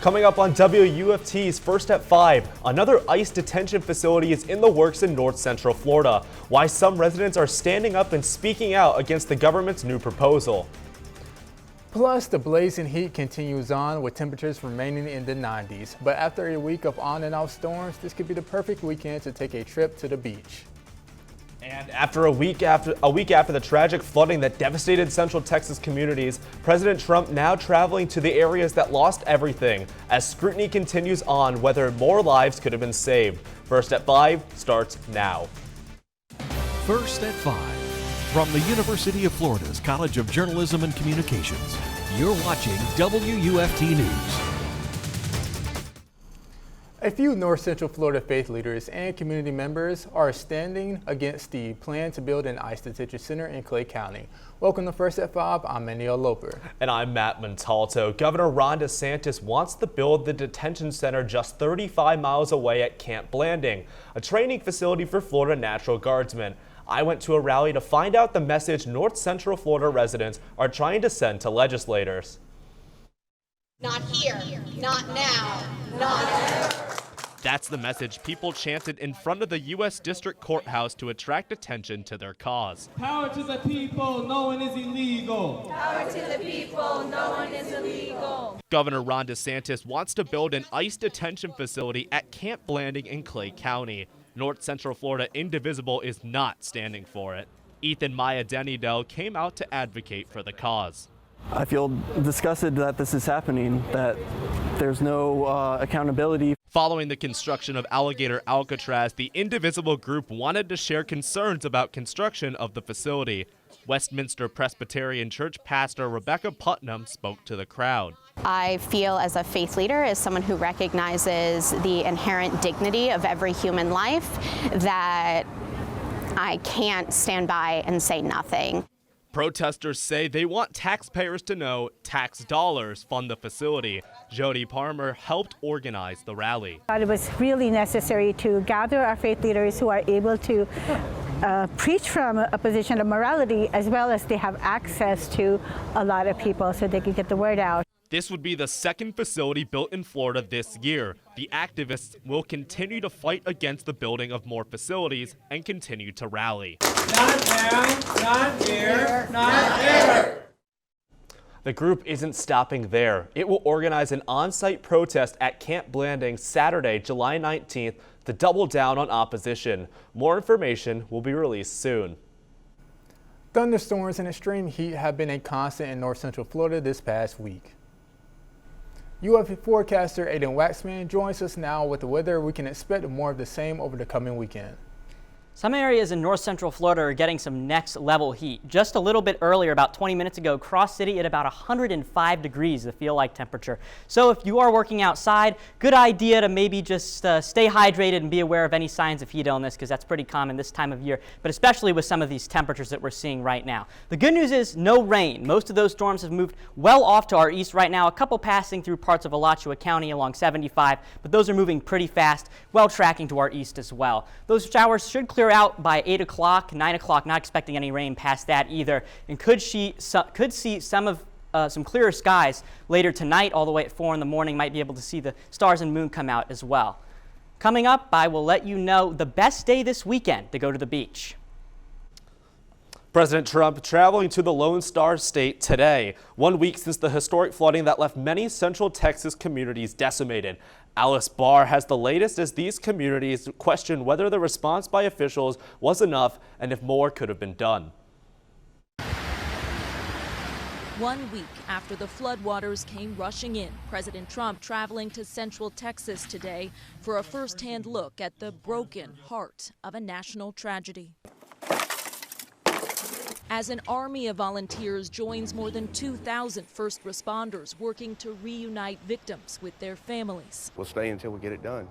Coming up on WUFT's First at 5, another ICE detention facility is in the works in North Central Florida. Why some residents are standing up and speaking out against the government's new proposal. Plus, the blazing heat continues on with temperatures remaining in the 90s. But after a week of on and off storms, this could be the perfect weekend to take a trip to the beach. And after a week after the tragic flooding that devastated Central Texas communities, President Trump now traveling to the areas that lost everything as scrutiny continues on whether more lives could have been saved. First at 5 starts now. First at 5 from the University of Florida's College of Journalism and Communications. You're watching WUFT News. A few North Central Florida faith leaders and community members are standing against the plan to build an ICE detention center in Clay County. Welcome to First at 5. I'm Magnel, Loper. And I'm Matt Montalto. Governor Ron DeSantis wants to build the detention center just 35 miles away at Camp Blanding, a training facility for Florida National Guardsmen. I went to a rally to find out the message North Central Florida residents are trying to send to legislators. Not here, not now, not ever. That's the message people chanted in front of the U.S. District Courthouse to attract attention to their cause. Power to the people, no one is illegal. Power to the people, no one is illegal. Governor Ron DeSantis wants to build an ICE detention facility at Camp Blanding in Clay County. North Central Florida Indivisible is not standing for it. Ethan Maya-Denny, came out to advocate for the cause. I feel disgusted that this is happening, that there's no accountability. Following the construction of Alligator Alcatraz, the Indivisible group wanted to share concerns about construction of the facility. Westminster Presbyterian Church pastor Rebecca Putnam spoke to the crowd. I feel as a faith leader, as someone who recognizes the inherent dignity of every human life, that I can't stand by and say nothing. Protesters say they want taxpayers to know tax dollars fund the facility. Jody Palmer helped organize the rally. It was really necessary to gather our faith leaders who are able to preach from a position of morality, as well as they have access to a lot of people so they can get the word out. This would be the second facility built in Florida this year. The activists will continue to fight against the building of more facilities and continue to rally. Not now, not here, not ever. The group isn't stopping there. It will organize an on-site protest at Camp Blanding Saturday, July 19th to double down on opposition. More information will be released soon. Thunderstorms and extreme heat have been a constant in North Central Florida this past week. UFT forecaster Aiden Wacksman joins us now with the weather. We can expect more of the same over the coming weekend. Some areas in North Central Florida are getting some next level heat. Just a little bit earlier, about 20 minutes ago, Cross City at about 105 degrees, the feel-like temperature. So if you are working outside, good idea to maybe just stay hydrated and be aware of any signs of heat illness, because that's pretty common this time of year, but especially with some of these temperatures that we're seeing right now. The good news is no rain. Most of those storms have moved well off to our east right now, a couple passing through parts of Alachua County along 75, but those are moving pretty fast, well tracking to our east as well. Those showers should clear out by 8 o'clock, 9 o'clock, not expecting any rain past that either, and could see some clearer skies later tonight, all the way at 4 in the morning. Might be able to see the stars and moon come out as well. Coming up, I will let you know the best day this weekend to go to the beach. President Trump traveling to the Lone Star State today, 1 week since the historic flooding that left many Central Texas communities decimated. Alice Barr has the latest as these communities question whether the response by officials was enough and if more could have been done. 1 week after the floodwaters came rushing in, President Trump traveling to Central Texas today for a first-hand look at the broken heart of a national tragedy. As an army of volunteers joins more than 2,000 first responders working to reunite victims with their families. We'll stay until we get it done.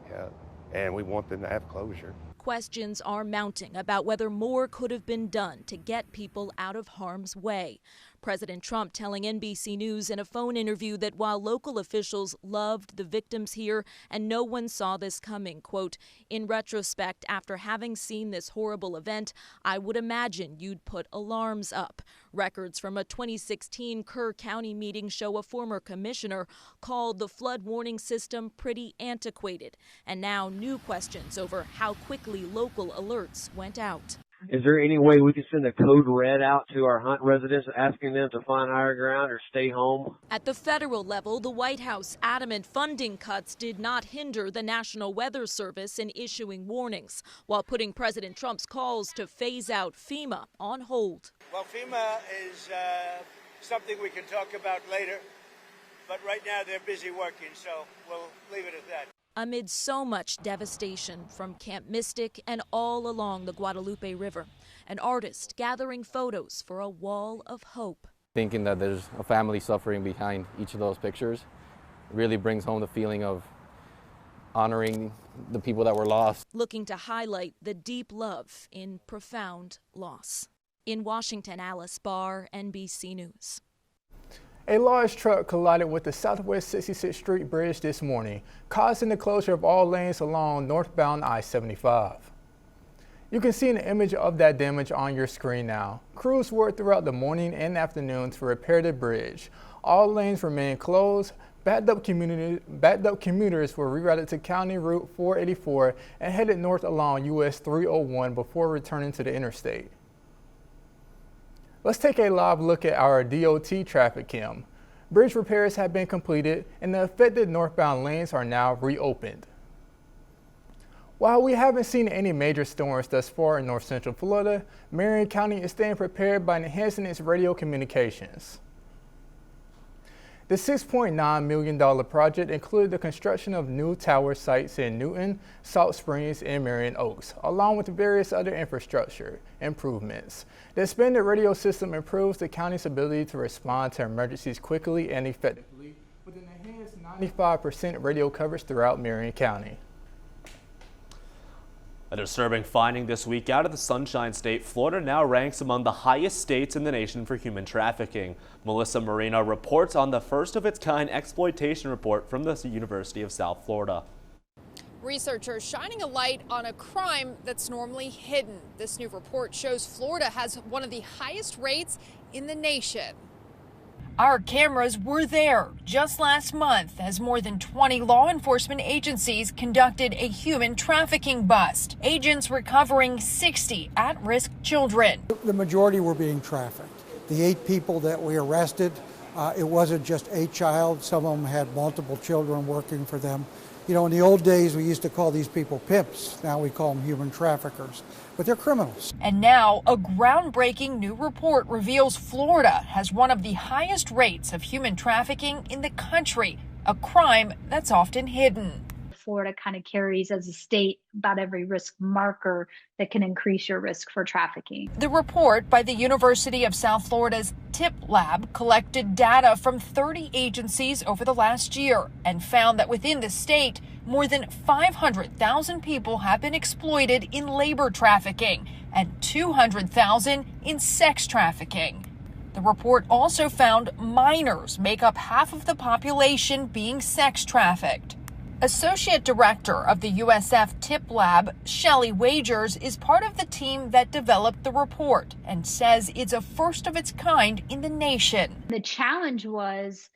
Yeah, and we want them to have closure. Questions are mounting about whether more could have been done to get people out of harm's way. President Trump telling NBC News in a phone interview that while local officials loved the victims here and no one saw this coming, quote, in retrospect, after having seen this horrible event, I would imagine you'd put alarms up. Records from a 2016 Kerr County meeting show a former commissioner called the flood warning system pretty antiquated, and now new questions over how quickly local alerts went out. Is there any way we can send a code red out to our Hunt residents asking them to find higher ground or stay home? At the federal level, the White House adamant funding cuts did not hinder the National Weather Service in issuing warnings, while putting President Trump's calls to phase out FEMA on hold. Well, FEMA is something we can talk about later, but right now they're busy working, so we'll leave it at that. Amid so much devastation from Camp Mystic and all along the Guadalupe River, an artist gathering photos for a wall of hope. Thinking that there's a family suffering behind each of those pictures really brings home the feeling of honoring the people that were lost. Looking to highlight the deep love in profound loss. In Washington, Alice Barr, NBC News. A large truck collided with the Southwest 66th Street Bridge this morning, causing the closure of all lanes along northbound I-75. You can see an image of that damage on your screen now. Crews worked throughout the morning and afternoon to repair the bridge. All lanes remain closed. Backed up commuters were rerouted to County Route 484 and headed north along US 301 before returning to the interstate. Let's take a live look at our DOT traffic cam. Bridge repairs have been completed and the affected northbound lanes are now reopened. While we haven't seen any major storms thus far in north central Florida, Marion County is staying prepared by enhancing its radio communications. The $6.9 million project included the construction of new tower sites in Newton, Salt Springs, and Marion Oaks, along with various other infrastructure improvements. The expanded radio system improves the county's ability to respond to emergencies quickly and effectively, with an enhanced 95% radio coverage throughout Marion County. A disturbing finding this week out of the Sunshine State, Florida now ranks among the highest states in the nation for human trafficking. Melissa Marino reports on the first of its kind exploitation report from the University of South Florida. Researchers shining a light on a crime that's normally hidden. This new report shows Florida has one of the highest rates in the nation. Our cameras were there just last month as more than 20 law enforcement agencies conducted a human trafficking bust. Agents recovering 60 at-risk children. The majority were being trafficked. The 8 people that we arrested, it wasn't just a child. Some of them had multiple children working for them. You know, in the old days, we used to call these people pimps. Now we call them human traffickers, but they're criminals. And now a groundbreaking new report reveals Florida has one of the highest rates of human trafficking in the country, a crime that's often hidden. Florida kind of carries as a state about every risk marker that can increase your risk for trafficking. The report by the University of South Florida's TIP lab collected data from 30 agencies over the last year and found that within the state, more than 500,000 people have been exploited in labor trafficking and 200,000 in sex trafficking. The report also found minors make up half of the population being sex trafficked. Associate Director of the USF TIP Lab, Shelley Wagers, is part of the team that developed the report and says it's a first of its kind in the nation. The challenge was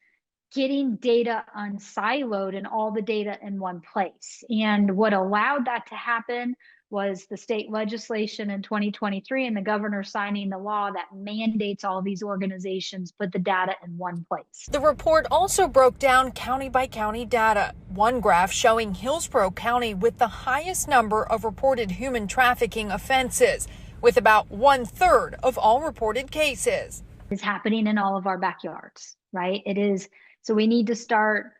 getting data unsiloed and all the data in one place. And what allowed that to happen was the state legislation in 2023 and the governor signing the law that mandates all these organizations put the data in one place. The report also broke down county by county data. One graph showing Hillsborough County with the highest number of reported human trafficking offenses, with about 1/3 of all reported cases. It's happening in all of our backyards, right? It is. So we need to start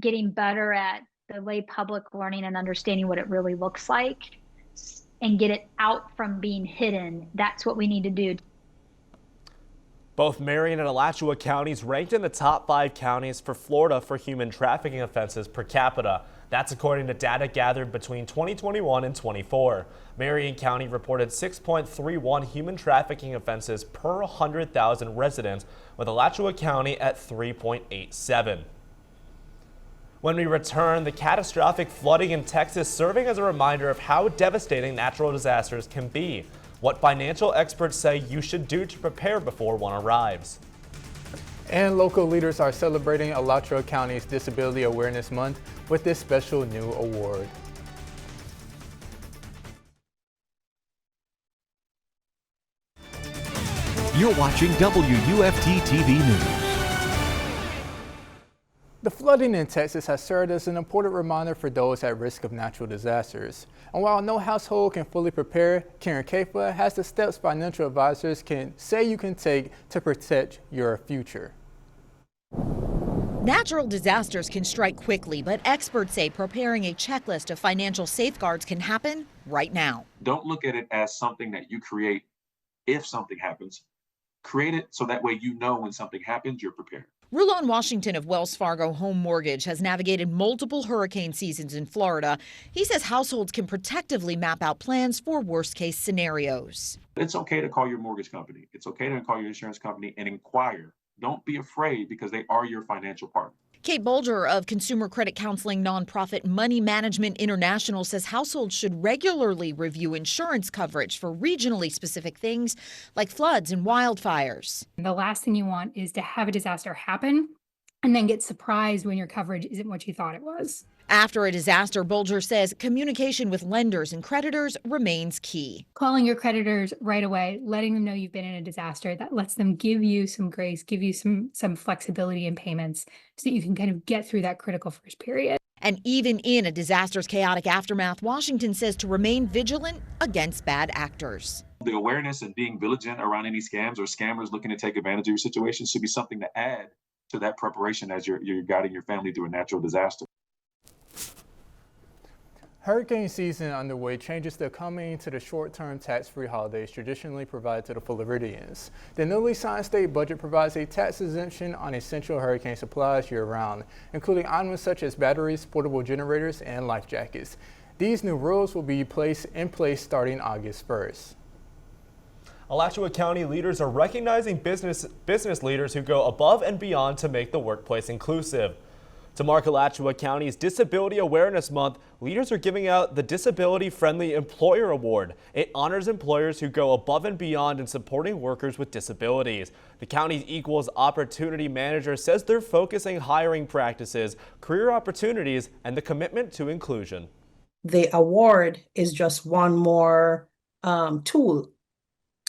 getting better at the lay public learning and understanding what it really looks like and get it out from being hidden. That's what we need to do. Both Marion and Alachua counties ranked in the top 5 counties for Florida for human trafficking offenses per capita. That's according to data gathered between 2021 and 24. Marion County reported 6.31 human trafficking offenses per 100,000 residents, with Alachua County at 3.87. When we return, the catastrophic flooding in Texas serving as a reminder of how devastating natural disasters can be. What financial experts say you should do to prepare before one arrives. And local leaders are celebrating Alachua County's Disability Awareness Month with this special new award. You're watching WUFT-TV News. The flooding in Texas has served as an important reminder for those at risk of natural disasters. And while no household can fully prepare, Karen Kafa has the steps financial advisors can say you can take to protect your future. Natural disasters can strike quickly, but experts say preparing a checklist of financial safeguards can happen right now. Don't look at it as something that you create if something happens. Create it so that way you know when something happens, you're prepared. Rulon Washington of Wells Fargo Home Mortgage has navigated multiple hurricane seasons in Florida. He says households can protectively map out plans for worst-case scenarios. It's okay to call your mortgage company. It's okay to call your insurance company and inquire. Don't be afraid because they are your financial partner. Kate Bolger of consumer credit counseling nonprofit Money Management International says households should regularly review insurance coverage for regionally specific things like floods and wildfires. The last thing you want is to have a disaster happen and then get surprised when your coverage isn't what you thought it was. After a disaster, Bolger says communication with lenders and creditors remains key. Calling your creditors right away, letting them know you've been in a disaster, that lets them give you some grace, give you some flexibility in payments so that you can kind of get through that critical first period. And even in a disaster's chaotic aftermath, Washington says to remain vigilant against bad actors. The awareness and being vigilant around any scams or scammers looking to take advantage of your situation should be something to add to that preparation as you're guiding your family through a natural disaster. Hurricane season underway changes the coming to the short-term tax-free holidays traditionally provided to the Floridians. The newly signed state budget provides a tax exemption on essential hurricane supplies year-round, including items such as batteries, portable generators, and life jackets. These new rules will be in place starting August 1st. Alachua County leaders are recognizing business leaders who go above and beyond to make the workplace inclusive. To mark Alachua County's Disability Awareness Month, leaders are giving out the Disability Friendly Employer Award. It honors employers who go above and beyond in supporting workers with disabilities. The county's Equals Opportunity Manager says they're focusing hiring practices, career opportunities, and the commitment to inclusion. The award is just one more tool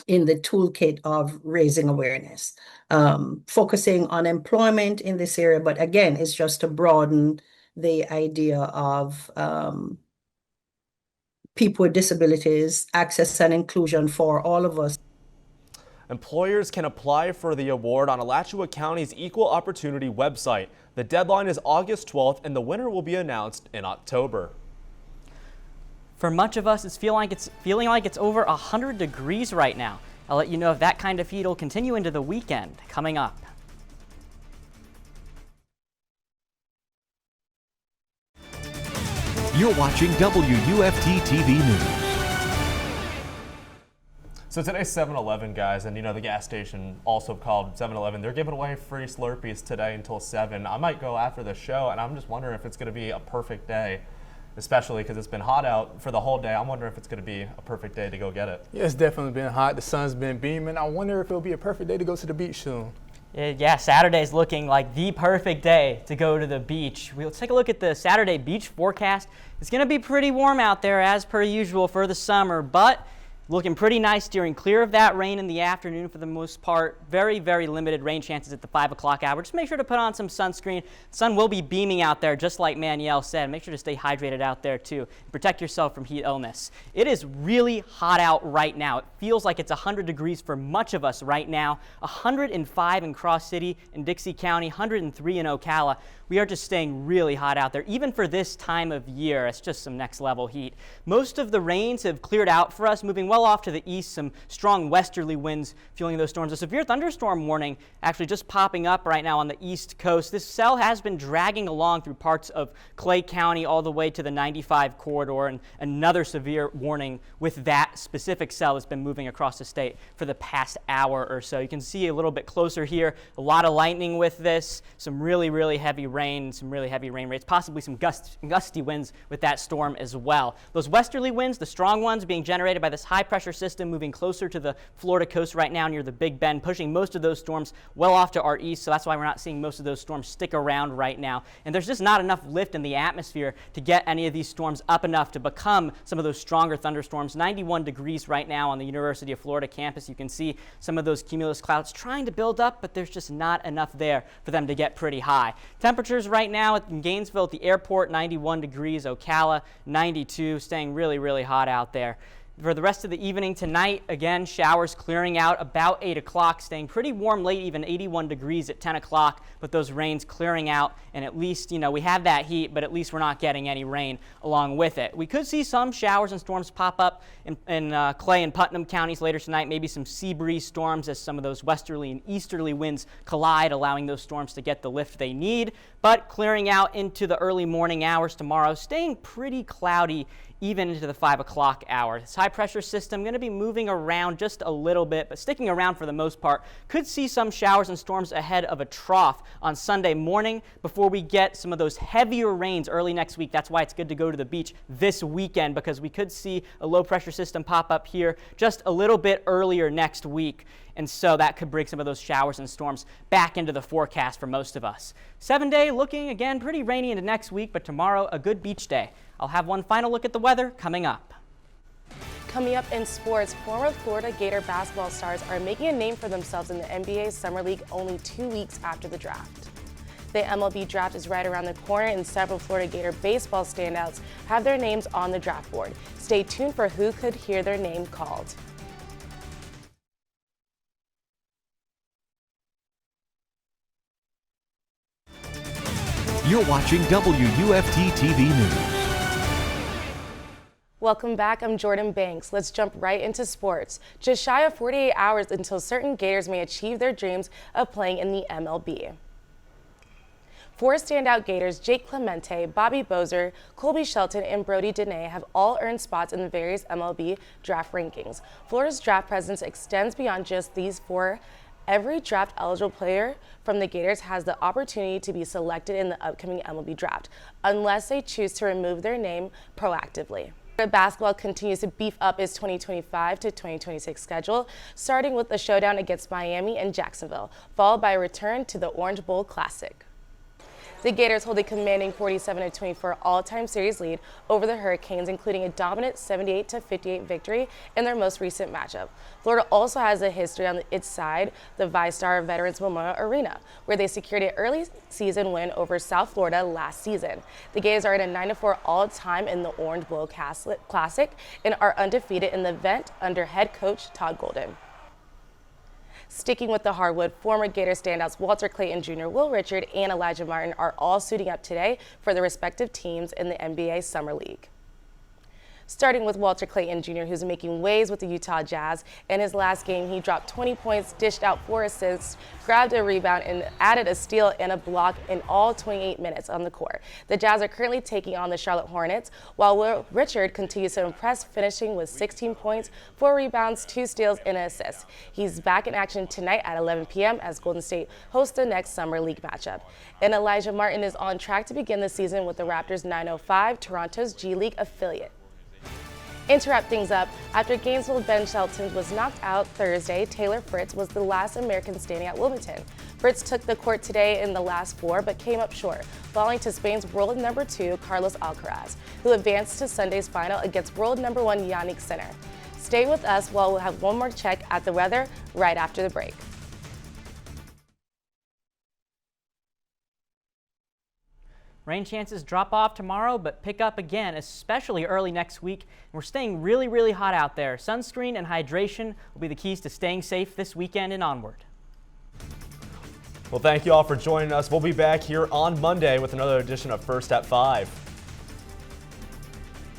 in the toolkit of raising awareness, focusing on employment in this area. But again, it's just to broaden the idea of people with disabilities, access and inclusion for all of us. Employers can apply for the award on Alachua County's Equal Opportunity website. The deadline is August 12th and the winner will be announced in October. For much of us, it's feeling like it's over 100 degrees right now. I'll let you know if that kind of heat will continue into the weekend coming up. You're watching WUFT-TV News. So today's 7-Eleven, guys, and the gas station also called 7-Eleven, they're giving away free Slurpees today until 7. I might go after the show, and I'm just wondering if it's going to be a perfect day. Especially because it's been hot out for the whole day. I'm wondering if it's going to be a perfect day to go get it. Yeah, it's definitely been hot. The sun's been beaming. I wonder if it'll be a perfect day to go to the beach soon. Yeah, Saturday's looking like the perfect day to go to the beach. Let's take a look at the Saturday beach forecast. It's going to be pretty warm out there as per usual for the summer, but looking pretty nice, steering clear of that rain in the afternoon for the most part. Very, very limited rain chances at the 5 o'clock hour. Just make sure to put on some sunscreen. The sun will be beaming out there, just like Magnel said. Make sure to stay hydrated out there too. Protect yourself from heat illness. It is really hot out right now. It feels like it's 100 degrees for much of us right now. 105 in Cross City and Dixie County, 103 in Ocala. We are just staying really hot out there, even for this time of year. It's just some next level heat. Most of the rains have cleared out for us, moving well well off to the east, some strong westerly winds fueling those storms. A severe thunderstorm warning actually just popping up right now on the east coast. This cell has been dragging along through parts of Clay County all the way to the 95 corridor, and another severe warning with that specific cell has been moving across the state for the past hour or so. You can see a little bit closer here, a lot of lightning with this, some really heavy rain, some really heavy rain rates, possibly some gusty winds with that storm as well. Those westerly winds, the strong ones, being generated by this high pressure system moving closer to the Florida coast right now near the Big Bend, pushing most of those storms well off to our east, so that's why we're not seeing most of those storms stick around right now. And there's just not enough lift in the atmosphere to get any of these storms up enough to become some of those stronger thunderstorms. 91 degrees right now on the University of Florida campus. You can see some of those cumulus clouds trying to build up, but there's just not enough there for them to get pretty high. Temperatures right now in Gainesville at the airport, 91 degrees, Ocala, 92, staying really hot out there. For the rest of the evening tonight, again, showers clearing out about 8 o'clock, staying pretty warm late, even 81 degrees at 10 o'clock, but those rains clearing out, and at least, we have that heat, but at least we're not getting any rain along with it. We could see some showers and storms pop up in Clay and Putnam counties later tonight, maybe some sea breeze storms as some of those westerly and easterly winds collide, allowing those storms to get the lift they need, but clearing out into the early morning hours tomorrow, staying pretty cloudy even into the 5 o'clock hour. This high pressure system going to be moving around just a little bit, but sticking around for the most part. Could see some showers and storms ahead of a trough on Sunday morning before we get some of those heavier rains early next week. That's why it's good to go to the beach this weekend, because we could see a low pressure system pop up here just a little bit earlier next week. And so that could bring some of those showers and storms back into the forecast for most of us. 7-day looking, again, pretty rainy into next week, but tomorrow a good beach day. I'll have one final look at the weather coming up. Coming up in sports, former Florida Gator basketball stars are making a name for themselves in the NBA Summer League only 2 weeks after the draft. The MLB draft is right around the corner, and several Florida Gator baseball standouts have their names on the draft board. Stay tuned for who could hear their name called. You're watching WUFT-TV News. Welcome back. I'm Jordyn Banks. Let's jump right into sports. Just shy of 48 hours until certain Gators may achieve their dreams of playing in the MLB. 4 standout Gators, Jake Clemente, Bobby Bozer, Colby Shelton, and Brody Dene, have all earned spots in the various MLB draft rankings. Florida's draft presence extends beyond just these 4. Every draft-eligible player from the Gators has the opportunity to be selected in the upcoming MLB draft, unless they choose to remove their name proactively. Basketball continues to beef up its 2025 to 2026 schedule, starting with a showdown against Miami and Jacksonville, followed by a return to the Orange Bowl Classic. The Gators hold a commanding 47-24 all-time series lead over the Hurricanes, including a dominant 78-58 victory in their most recent matchup. Florida also has a history on its side, the VyStar Veterans Memorial Arena, where they secured an early season win over South Florida last season. The Gators are at a 9-4 all-time in the Orange Bowl Classic and are undefeated in the event under head coach Todd Golden. Sticking with the hardwood, former Gator standouts Walter Clayton Jr., Will Richard, and Elijah Martin are all suiting up today for their respective teams in the NBA Summer League. Starting with Walter Clayton Jr., who's making waves with the Utah Jazz. In his last game, he dropped 20 points, dished out 4 assists, grabbed a rebound, and added a steal and a block in all 28 minutes on the court. The Jazz are currently taking on the Charlotte Hornets, while Will Richard continues to impress, finishing with 16 points, 4 rebounds, 2 steals, and an assist. He's back in action tonight at 11 p.m. as Golden State hosts the next Summer League matchup. And Elijah Martin is on track to begin the season with the Raptors 905, Toronto's G League affiliate. And to wrap things up, after Gainesville Ben Shelton was knocked out Thursday, Taylor Fritz was the last American standing at Wilmington. Fritz took the court today in the last 4, but came up short, falling to Spain's world number 2, Carlos Alcaraz, who advanced to Sunday's final against world number 1, Yannick Sinner. Stay with us while we'll have one more check at the weather right after the break. Rain chances drop off tomorrow, but pick up again, especially early next week. We're staying really hot out there. Sunscreen and hydration will be the keys to staying safe this weekend and onward. Well, thank you all for joining us. We'll be back here on Monday with another edition of First at 5.